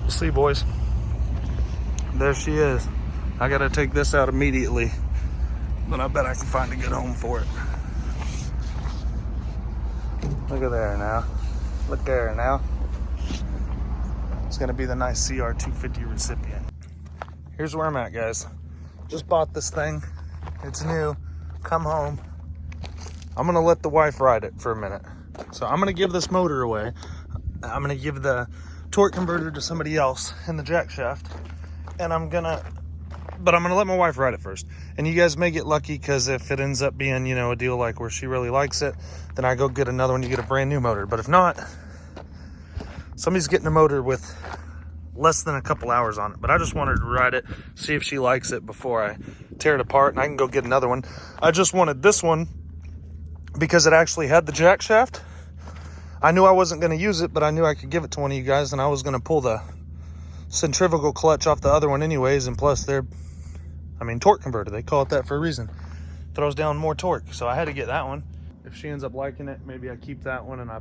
We'll see, boys. There she is. I gotta take this out immediately, but I bet I can find a good home for it. Look at there now. Look there now. It's gonna be the nice CR250 recipient. Here's where I'm at, guys. Just bought this thing. It's new. Come home. I'm gonna let the wife ride it for a minute. So I'm gonna give this motor away. I'm gonna give the torque converter to somebody else in the jack shaft. And I'm gonna let my wife ride it first. And you guys may get lucky, because if it ends up being, you know, a deal like where she really likes it, then I go get another one, you get a brand new motor. But if not, somebody's getting a motor with less than a couple hours on it. But I just wanted to ride it, see if she likes it before I tear it apart, and I can go get another one. I just wanted this one because it actually had the jack shaft. I knew I wasn't going to use it, but I knew I could give it to one of you guys, and I was going to pull the centrifugal clutch off the other one anyways. And plus torque converter, they call it that for a reason. Throws down more torque, so I had to get that one. If she ends up liking it, maybe I keep that one and I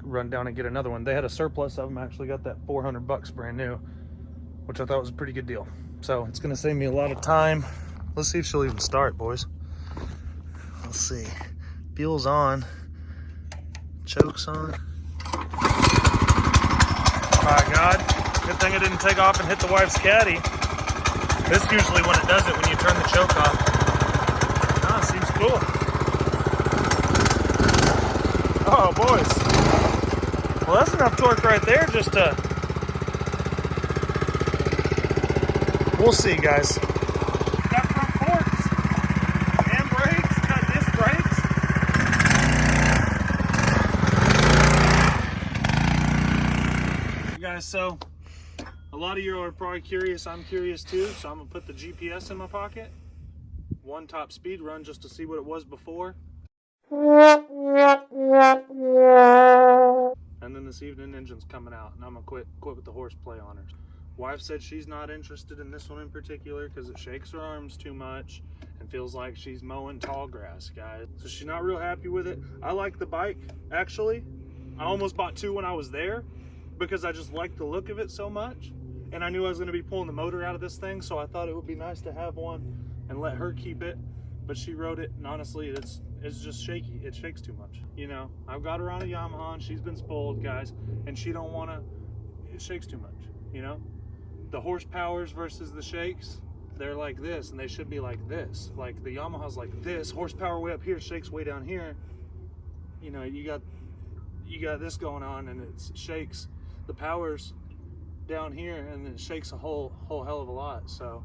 run down and get another one. They had a surplus of them. I actually got that $400 brand new, which I thought was a pretty good deal. So it's going to save me a lot of time. Let's see if she'll even start, boys. Let's see. Fuel's on. Choke's on. My God. Good thing it didn't take off and hit the wife's caddy. This usually when it does it, when you turn the choke off. Ah, seems cool. Oh, boys. Well, that's enough torque right there just to... We'll see, guys. Got front forks and brakes, got disc brakes. You guys, so a lot of you are probably curious. I'm curious too. So I'm gonna put the GPS in my pocket. One top speed run just to see what it was before. And then this evening engine's coming out, and I'm gonna quit with the horseplay on her. Wife said she's not interested in this one in particular because it shakes her arms too much and feels like she's mowing tall grass, guys. So she's not real happy with it. I like the bike, actually. I almost bought two when I was there because I just liked the look of it so much. And I knew I was gonna be pulling the motor out of this thing, so I thought it would be nice to have one and let her keep it. But she rode it, and honestly, it's just shaky. It shakes too much. You know, I've got her on a Yamaha, and she's been spoiled, guys, and she don't wanna, it shakes too much, you know? The horsepowers versus the shakes, they're like this, and they should be like this. Like the Yamaha's like this, horsepower way up here, shakes way down here. You know, you got this going on, and it shakes the powers down here, and it shakes a whole hell of a lot. So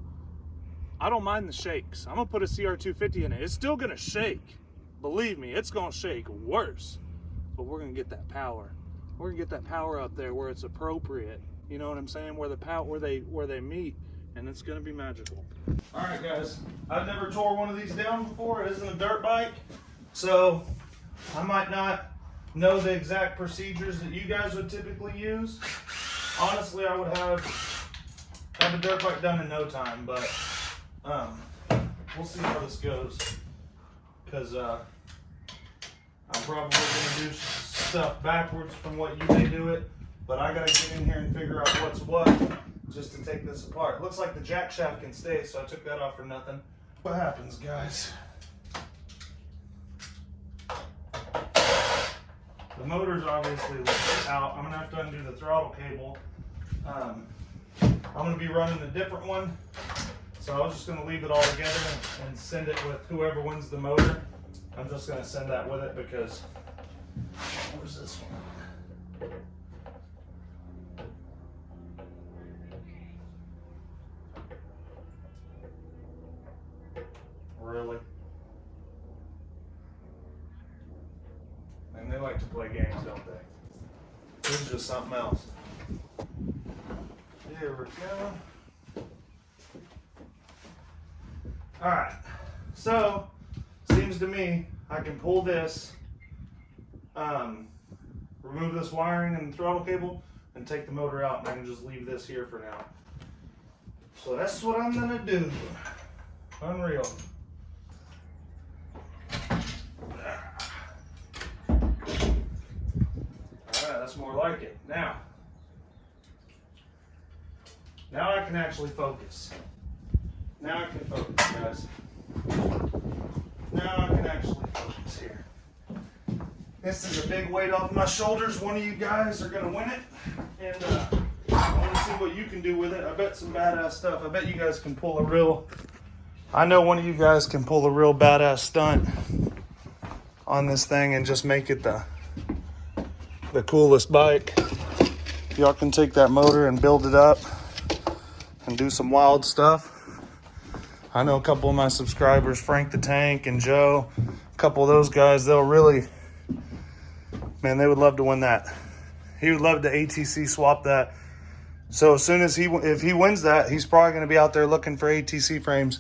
I don't mind the shakes. I'm gonna put a CR250 in it. It's still gonna shake. Believe me, it's gonna shake worse. But we're gonna get that power. We're gonna get that power up there where it's appropriate. You know what I'm saying? Where the where they meet, and it's gonna be magical. All right, guys. I've never tore one of these down before. It isn't a dirt bike, so I might not know the exact procedures that you guys would typically use. Honestly, I would have a dirt bike done in no time, but we'll see how this goes. Because I'm probably gonna do stuff backwards from what you may do it. But I gotta get in here and figure out what's what just to take this apart. Looks like the jack shaft can stay, so I took that off for nothing. What happens, guys? The motor's obviously out. I'm gonna have to undo the throttle cable. I'm gonna be running a different one, so I was just gonna leave it all together and send it with whoever wins the motor. I'm just gonna send that with it because where's this one? Really? And they like to play games, don't they? This is just something else. Here we go. Alright, so seems to me I can pull this, remove this wiring and the throttle cable, and take the motor out, and I can just leave this here for now. So that's what I'm gonna do. Unreal. Alright, that's more like it. Now, Now I can actually focus. Now I can focus, guys. Now I can actually focus here. This is a big weight off my shoulders. One of you guys are going to win it. And I want to see what you can do with it. I bet some badass stuff. I bet you guys can pull a real... I know one of you guys can pull a real badass stunt on this thing and just make it the coolest bike. Y'all can take that motor and build it up and do some wild stuff. I know a couple of my subscribers, Frank the Tank and Joe, a couple of those guys, they'll really, man, they would love to win that. He would love to ATC swap that. So as soon as if he wins that, he's probably going to be out there looking for ATC frames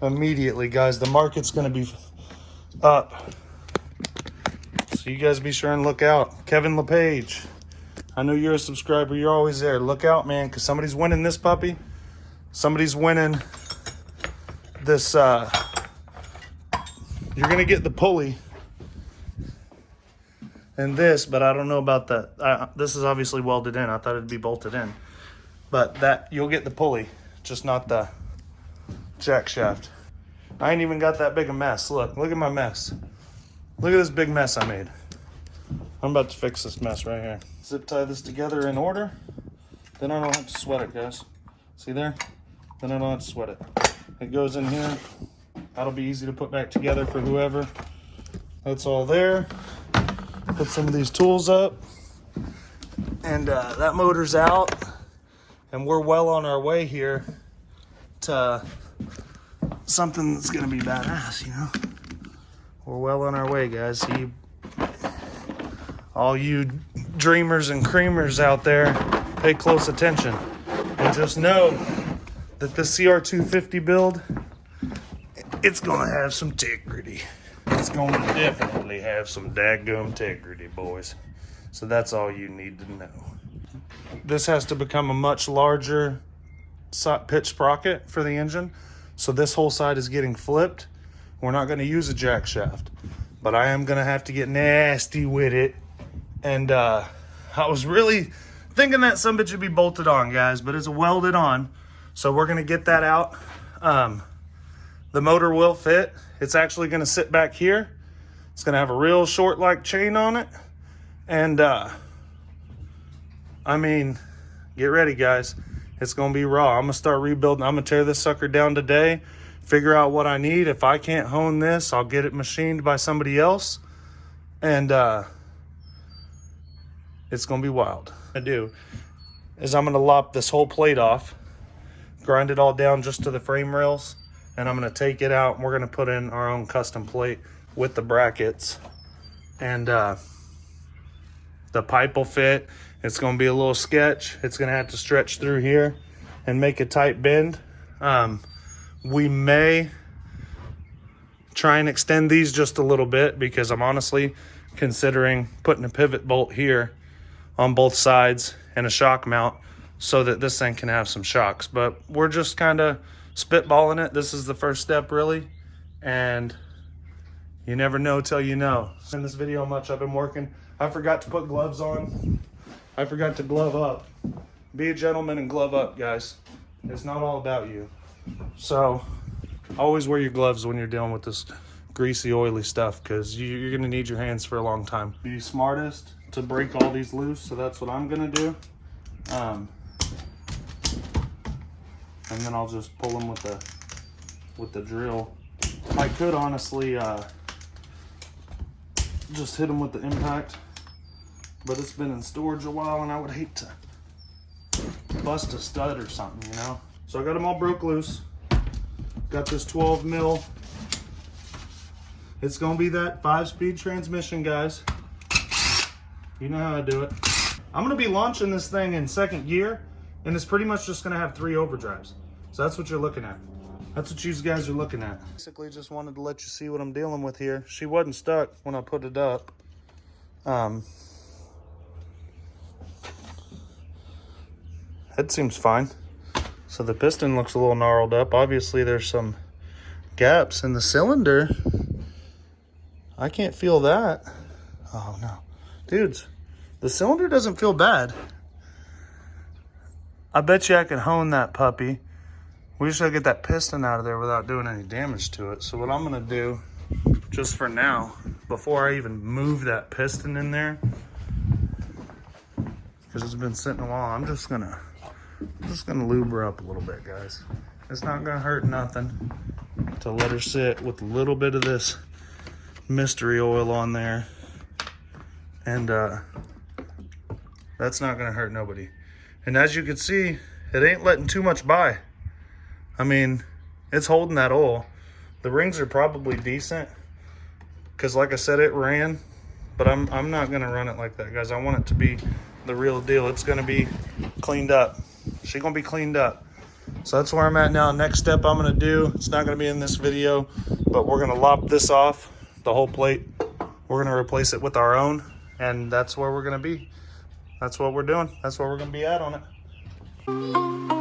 immediately, guys. The market's going to be up. So you guys be sure and look out. Kevin LePage, I know you're a subscriber. You're always there. Look out, man, because somebody's winning this puppy. Somebody's winning this. You're going to get the pulley and this, but I don't know about that. This is obviously welded in. I thought it'd be bolted in. But that you'll get the pulley, just not the jack shaft. I ain't even got that big a mess. Look at my mess. Look at this big mess I made. I'm about to fix this mess right here. Zip tie this together in order. Then I don't have to sweat it, guys. See there? Then I don't have to sweat it. It goes in here. That'll be easy to put back together for whoever. That's all there. Put some of these tools up. And that motor's out. And we're well on our way here to something that's gonna be badass, you know? We're well on our way, guys. All you dreamers and creamers out there, pay close attention. And just know that the CR250 build, it's gonna have some integrity. It's gonna definitely have some daggum integrity, boys. So that's all you need to know. This has to become a much larger pitch sprocket for the engine. So this whole side is getting flipped. We're not gonna use a jack shaft, but I am gonna have to get nasty with it. And I was really thinking that some of it should be bolted on, guys, but it's welded on. So we're gonna get that out. The motor will fit. It's actually gonna sit back here. It's gonna have a real short like chain on it. And I mean, get ready, guys. It's gonna be raw. I'm gonna start rebuilding. I'm gonna tear this sucker down today, figure out what I need. If I can't hone this, I'll get it machined by somebody else. And it's gonna be wild. What I do is I'm gonna lop this whole plate off, grind it all down just to the frame rails, and I'm gonna take it out and we're gonna put in our own custom plate with the brackets. And the pipe will fit. It's gonna be a little sketch. It's gonna have to stretch through here and make a tight bend. We may try and extend these just a little bit because I'm honestly considering putting a pivot bolt here on both sides and a shock mount so that this thing can have some shocks. But we're just kind of spitballing it. This is the first step, really, and you never know till you know. In this video much I've been working. I forgot to put gloves on. I forgot to glove up. Be a gentleman and glove up, guys. It's not all about you. So always wear your gloves when you're dealing with this greasy, oily stuff, because you're gonna need your hands for a long time. Be smartest to break all these loose, so that's what I'm gonna do. And then I'll just pull them with the drill. I could honestly just hit them with the impact, but it's been in storage a while and I would hate to bust a stud or something, you know? So I got them all broke loose. Got this 12 mil. It's gonna be that 5-speed transmission, guys. You know how I do it. I'm gonna be launching this thing in second gear, and it's pretty much just gonna have 3 overdrives. So that's what you're looking at. That's what you guys are looking at. Basically just wanted to let you see what I'm dealing with here. She wasn't stuck when I put it up. It seems fine. So the piston looks a little gnarled up. Obviously there's some gaps in the cylinder. I can't feel that. Oh no. Dudes, the cylinder doesn't feel bad. I bet you I can hone that puppy. We just gotta get that piston out of there without doing any damage to it. So what I'm gonna do, just for now, before I even move that piston in there, because it's been sitting a while, I'm just gonna lube her up a little bit, guys. It's not gonna hurt nothing to let her sit with a little bit of this mystery oil on there. And that's not gonna hurt nobody. And as you can see, it ain't letting too much by. I mean, it's holding that oil. The rings are probably decent, because like I said, it ran, but I'm not gonna run it like that, guys. I want it to be the real deal. It's gonna be cleaned up. She's gonna be cleaned up. So that's where I'm at now. Next step I'm gonna do, it's not gonna be in this video, but we're gonna lop this off, the whole plate. We're gonna replace it with our own, and that's where we're gonna be. That's what we're doing. That's where we're gonna be at on it.